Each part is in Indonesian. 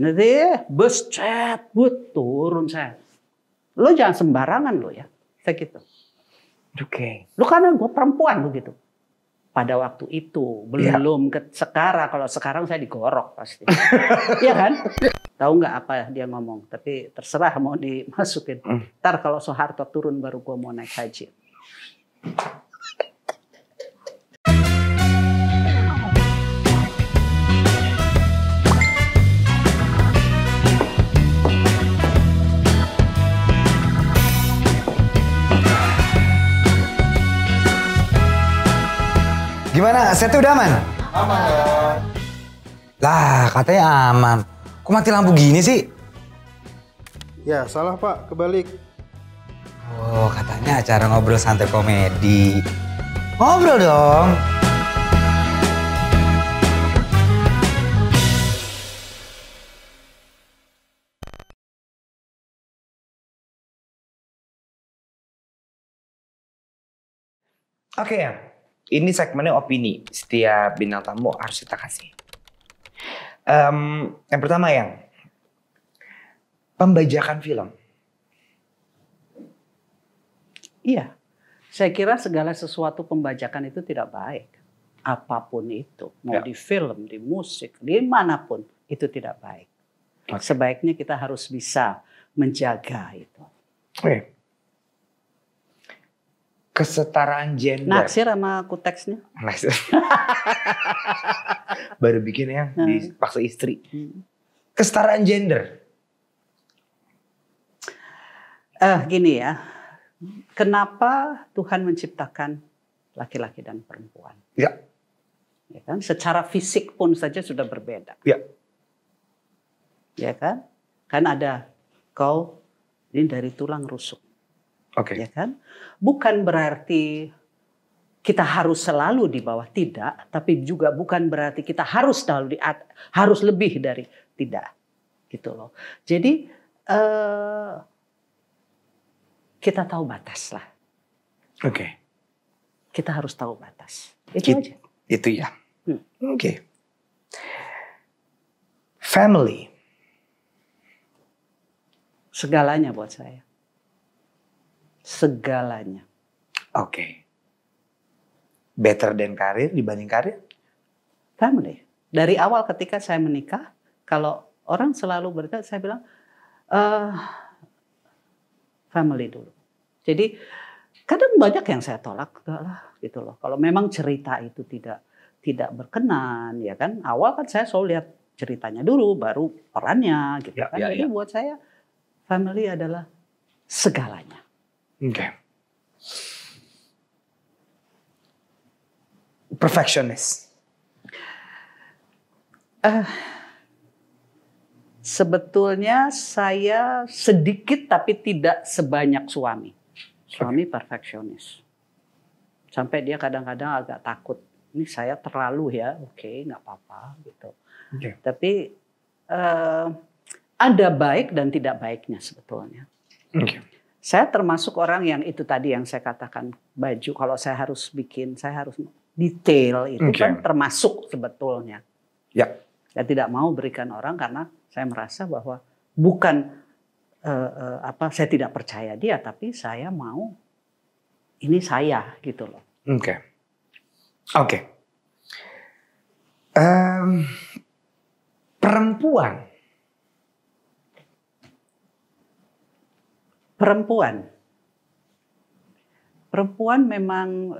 Nanti bus cet, turun saya. Lo jangan sembarangan lo ya. Saya gitu. Oke. Lo karena gue perempuan lo gitu. Pada waktu itu belum ke sekarang. Kalau sekarang saya digorok pasti. Iya kan? Tahu nggak apa dia ngomong? Tapi terserah mau dimasukin. Ntar kalau Soeharto turun baru gue mau naik haji. Gimana? Setnya udah aman? Aman dong. Lah, katanya aman. Kok mati lampu gini sih? Ya, salah Pak, kebalik. Oh, katanya acara ngobrol santai komedi. Ngobrol dong. Oke ya. Ini segmennya opini. Setiap bintang tamu harus kita kasih. Yang pertama yang pembajakan film. Iya, saya kira segala sesuatu pembajakan itu tidak baik. Apapun itu, mau di film, di musik, dimanapun, itu tidak baik. Sebaiknya kita harus bisa menjaga itu. Oke. Kesetaraan gender. Naksir sama aku teksnya. Naksir. Baru bikin ya, dipaksa istri. Kesetaraan gender. Gini ya, kenapa Tuhan menciptakan laki-laki dan perempuan? Ya. Ya kan? Secara fisik pun saja sudah berbeda. Ya. Ya kan? Kan ada kau ini dari tulang rusuk. Oke. Ya kan? Bukan berarti kita harus selalu di bawah, tidak, tapi juga bukan berarti kita harus selalu di atas, harus lebih dari tidak. Gitu loh. Jadi kita tahu batas lah. Oke. Kita harus tahu batas. Itu aja. Itu ya. Oke. Family. Segalanya buat saya. Segalanya. Oke. Better than karir dibanding karir? Family. Dari awal ketika saya menikah, kalau orang selalu berkata, saya bilang, family dulu. Jadi kadang banyak yang saya tolak, enggak lah gitu loh. Kalau memang cerita itu tidak berkenan, ya kan. Awal kan saya selalu lihat ceritanya dulu, baru perannya, gitu kan. Jadi buat saya family adalah segalanya. Oke. Perfectionist. Sebetulnya saya sedikit tapi tidak sebanyak suami. Suami perfeksionis. Sampai dia kadang-kadang agak takut. Ini saya terlalu ya, oke, nggak apa-apa gitu. Tapi ada baik dan tidak baiknya sebetulnya. Saya termasuk orang yang itu tadi yang saya katakan baju. Kalau saya harus bikin, saya harus detail itu kan termasuk sebetulnya. Ya. Saya tidak mau berikan orang karena saya merasa bahwa bukan saya tidak percaya dia, tapi saya mau ini saya gitu loh. Oke. Perempuan memang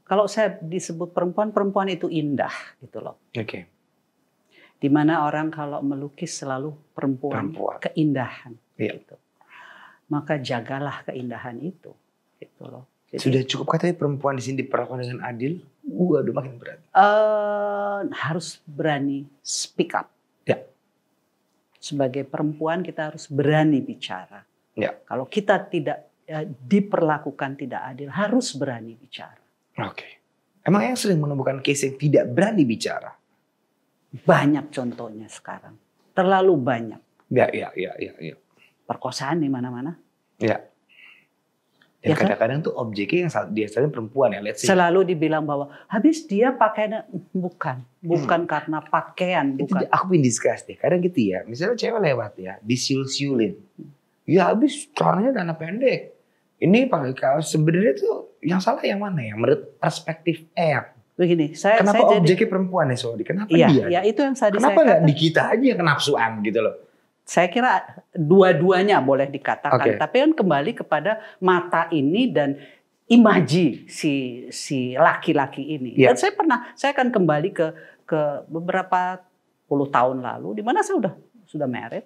kalau saya disebut perempuan itu indah gitu loh. Oke. Di mana orang kalau melukis selalu perempuan. Keindahan. Iya. Gitu. Maka jagalah keindahan itu. Gitu loh. Jadi, sudah cukup katanya perempuan di sini diperlakukan dengan adil. Waduh makin berat. Harus berani speak up. Ya. Sebagai perempuan kita harus berani bicara. Ya. Kalau kita tidak diperlakukan tidak adil, harus berani bicara. Oke. Emang yang sering menemukan case yang tidak berani bicara? Banyak contohnya sekarang. Terlalu banyak. Ya. Perkosaan di mana-mana. Ya. Dan Ya kan? kadang-kadang tuh objeknya yang dia saling perempuan ya, let's say. Selalu dibilang bahwa habis dia pakainya bukan karena pakaian, Itu bukan. aku pengen discuss deh. Kadang gitu ya, misalnya cewek lewat ya, disiul-siulin. Ya habis celananya celana pendek. Ini pakai kaos. Sebenarnya tuh yang salah yang mana ya? Menurut perspektif Eyang. Begini, saya Kenapa jadi objeknya perempuan ya, Sodi? Kenapa iya, dia? ya itu yang tadi Kenapa saya nggak katakan. di kita aja yang kenapsuan gitu loh? Saya kira dua-duanya boleh dikatakan, Oke. tapi kan kembali kepada mata ini dan imaji si laki-laki ini. Iya. Dan saya akan kembali ke beberapa puluh tahun lalu, di mana saya sudah married,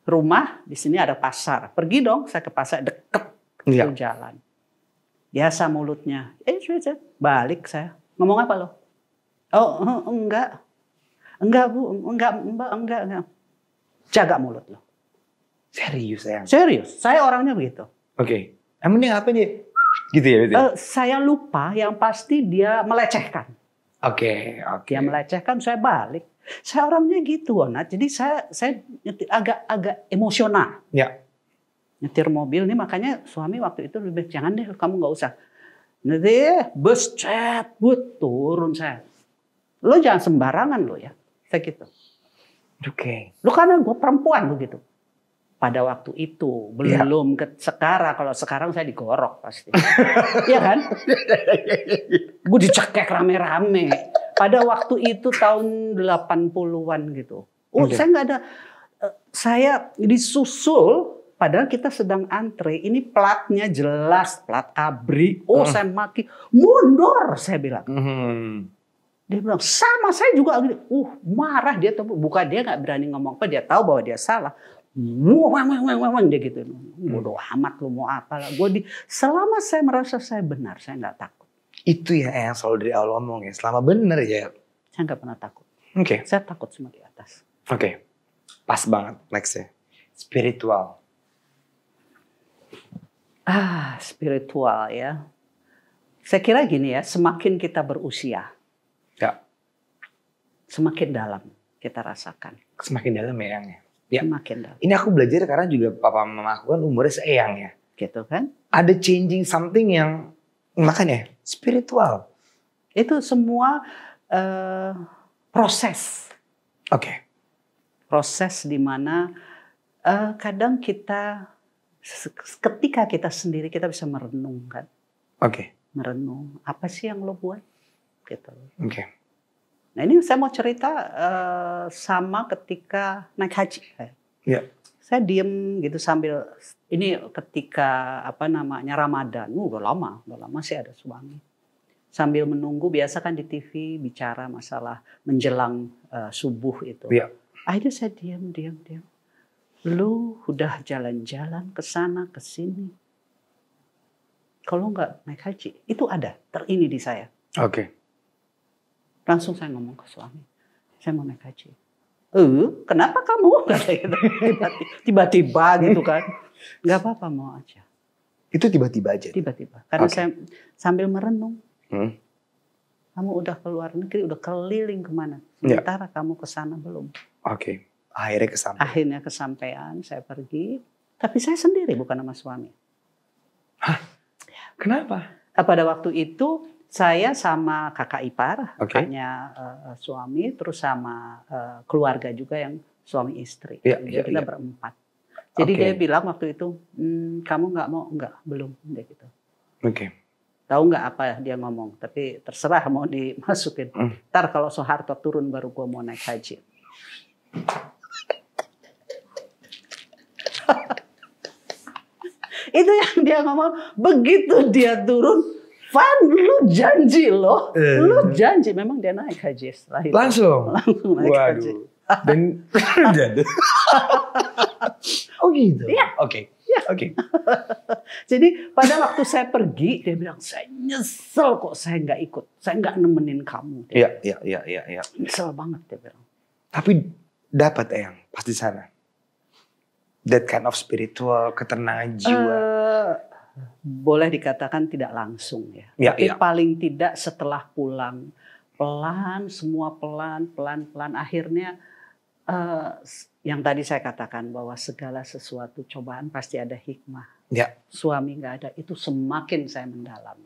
rumah di sini ada pasar, pergi dong saya ke pasar deket Iya. itu jalan, biasa mulutnya, balik saya ngomong apa lo? Oh enggak bu, enggak mbak, enggak. Jaga mulut lo. Serius Eyang? Serius, saya orangnya begitu. Oke. Emang dia ngapain dia? Gitu ya? Gitu ya? Saya lupa, yang pasti dia melecehkan. Oke. Dia melecehkan, saya balik. Saya orangnya gitu, Onat. Jadi saya agak emosional. Ya. Nyetir mobil nih, makanya suami waktu itu lebih jangan deh, kamu nggak usah. Nanti bus cet, turun saya. Lo jangan sembarangan lo ya, saya gitu. Oke. Lo karena gue perempuan begitu. Pada waktu itu belum ke sekarang. Kalau sekarang saya digorok pasti, iya kan? Gue dicekek rame-rame. Pada waktu itu tahun 80-an gitu. Saya nggak ada. Saya disusul. Padahal kita sedang antre. Ini platnya jelas, plat abri. Saya maki. Mundur, saya bilang. Dia bilang, sama saya juga. Marah dia. Bukan dia nggak berani ngomong apa. Dia tahu bahwa dia salah. Dia gitu. Bodoh amat lu mau apa lah. Selama saya merasa saya benar, saya nggak takut. Itu ya yang selalu dari awal ngomong ya. Selama benar ya. Saya nggak pernah takut. Oke. Saya takut semua di atas. Oke. Pas banget next ya. Spiritual. Spiritual ya. Saya kira gini ya, semakin kita berusia, Ya. semakin dalam kita rasakan. Semakin dalam ya Eyang ya. Ya. Semakin dalam. Ini aku belajar karena juga papa mama aku kan umurnya seeyang ya. Gitu kan. Ada changing something yang makanya spiritual. Itu semua proses. Oke. Proses di mana kadang kita, ketika kita sendiri kita bisa merenung kan. Oke. Merenung, apa sih yang lo buat? Gitu. Oke. Nah ini saya mau cerita sama ketika naik haji. Ya. Saya diem gitu sambil, ini ketika Ramadan, udah lama sih ada suami. Sambil menunggu, biasa kan di TV bicara masalah menjelang subuh itu. Ya. Akhirnya saya diam. Lu udah jalan-jalan ke sana ke sini. Kalau nggak naik haji, itu ada terini di saya. Oke. Langsung saya ngomong ke suami, saya mau naik haji. Kenapa kamu? Tiba-tiba gitu kan. Nggak apa-apa, mau aja. Itu tiba-tiba aja. Tiba-tiba. Karena saya sambil merenung. Hmm. Kamu udah keluar negeri, udah keliling kemana. Ya. Sementara kamu ke sana belum. Oke. Akhirnya kesampaian. Akhirnya kesampaian, saya pergi. Tapi saya sendiri, bukan sama suami. Kenapa? Pada waktu itu saya sama kakak ipar, Oke. kakaknya suami, terus sama keluarga juga yang suami istri. Iya, Jadi iya, kita iya. berempat. Jadi Oke. dia bilang waktu itu, kamu nggak mau? Enggak, belum. Dia gitu. Oke. Tahu nggak apa dia ngomong? Tapi terserah mau dimasukin. Ntar kalau Soeharto turun baru gua mau naik haji. Itu yang dia ngomong. Begitu dia turun, Van, lu janji loh. Lu janji. Memang dia naik haji setelah itu. Langsung. Langsung naik haji. Waduh. Dan jadi. Oh gitu. Iya. Oke. Oke. Jadi pada waktu saya pergi, dia bilang, saya nyesel kok saya nggak ikut. Saya nggak nemenin kamu. Dia Iya. nyesel banget dia bilang. Tapi dapat Eyang pas di sana. That kind of spiritual, ketenangan jiwa. Boleh dikatakan tidak langsung ya. Ya, Tapi ya. paling tidak setelah pulang pelan, semua pelan. Akhirnya yang tadi saya katakan bahwa segala sesuatu cobaan pasti ada hikmah. Ya. Suami nggak ada, itu semakin saya mendalam.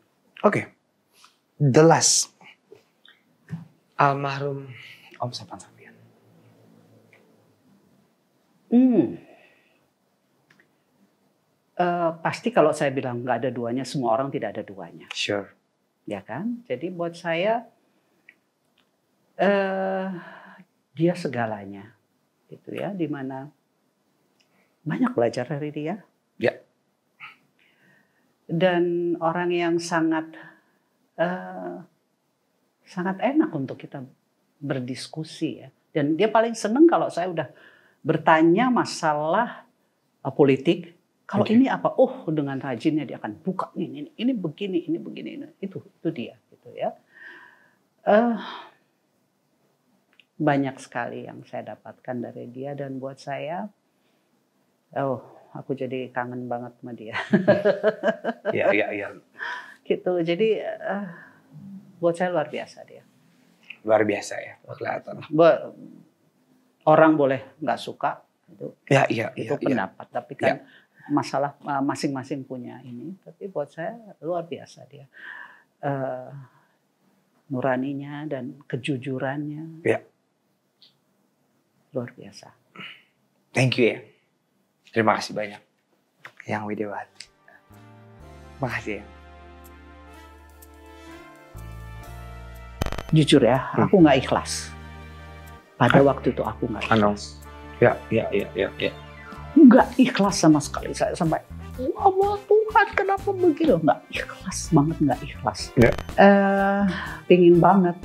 Oke. The last. Almarhum Om Sapan Sapian. Pasti kalau saya bilang nggak ada duanya, semua orang tidak ada duanya. Sure. Ya kan? Jadi buat saya dia segalanya, gitu ya. Dimana banyak belajar dari dia. Ya. Dan orang yang sangat enak untuk kita berdiskusi ya. Dan dia paling seneng kalau saya udah bertanya masalah politik. Kalau ini apa? Oh, dengan rajinnya dia akan buka ini begini, ini begini, itu dia, gitu ya. Banyak sekali yang saya dapatkan dari dia dan buat saya, aku jadi kangen banget sama dia. Iya. Gitu. Jadi buat saya luar biasa dia. Luar biasa ya, kelihatan. Orang boleh nggak suka itu. Itu pendapat, tapi kan. Masalah masing-masing punya ini, tapi buat saya luar biasa dia, nuraninya dan kejujurannya, luar biasa. Thank you ya, terima kasih banyak, Yang Widiawati. Makasih ya. Jujur ya, aku nggak ikhlas. Pada waktu itu aku nggak ikhlas. Ya. Nggak ikhlas sama sekali. Saya sampai, wah Tuhan kenapa begitu? Nggak ikhlas banget, nggak ikhlas. Ya. Pingin banget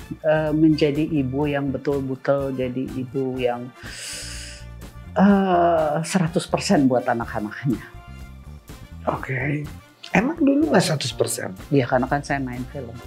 menjadi ibu yang betul-betul jadi ibu yang 100% buat anak-anaknya. Oke. Emang dulu nggak 100%? Iya, karena kan saya main film.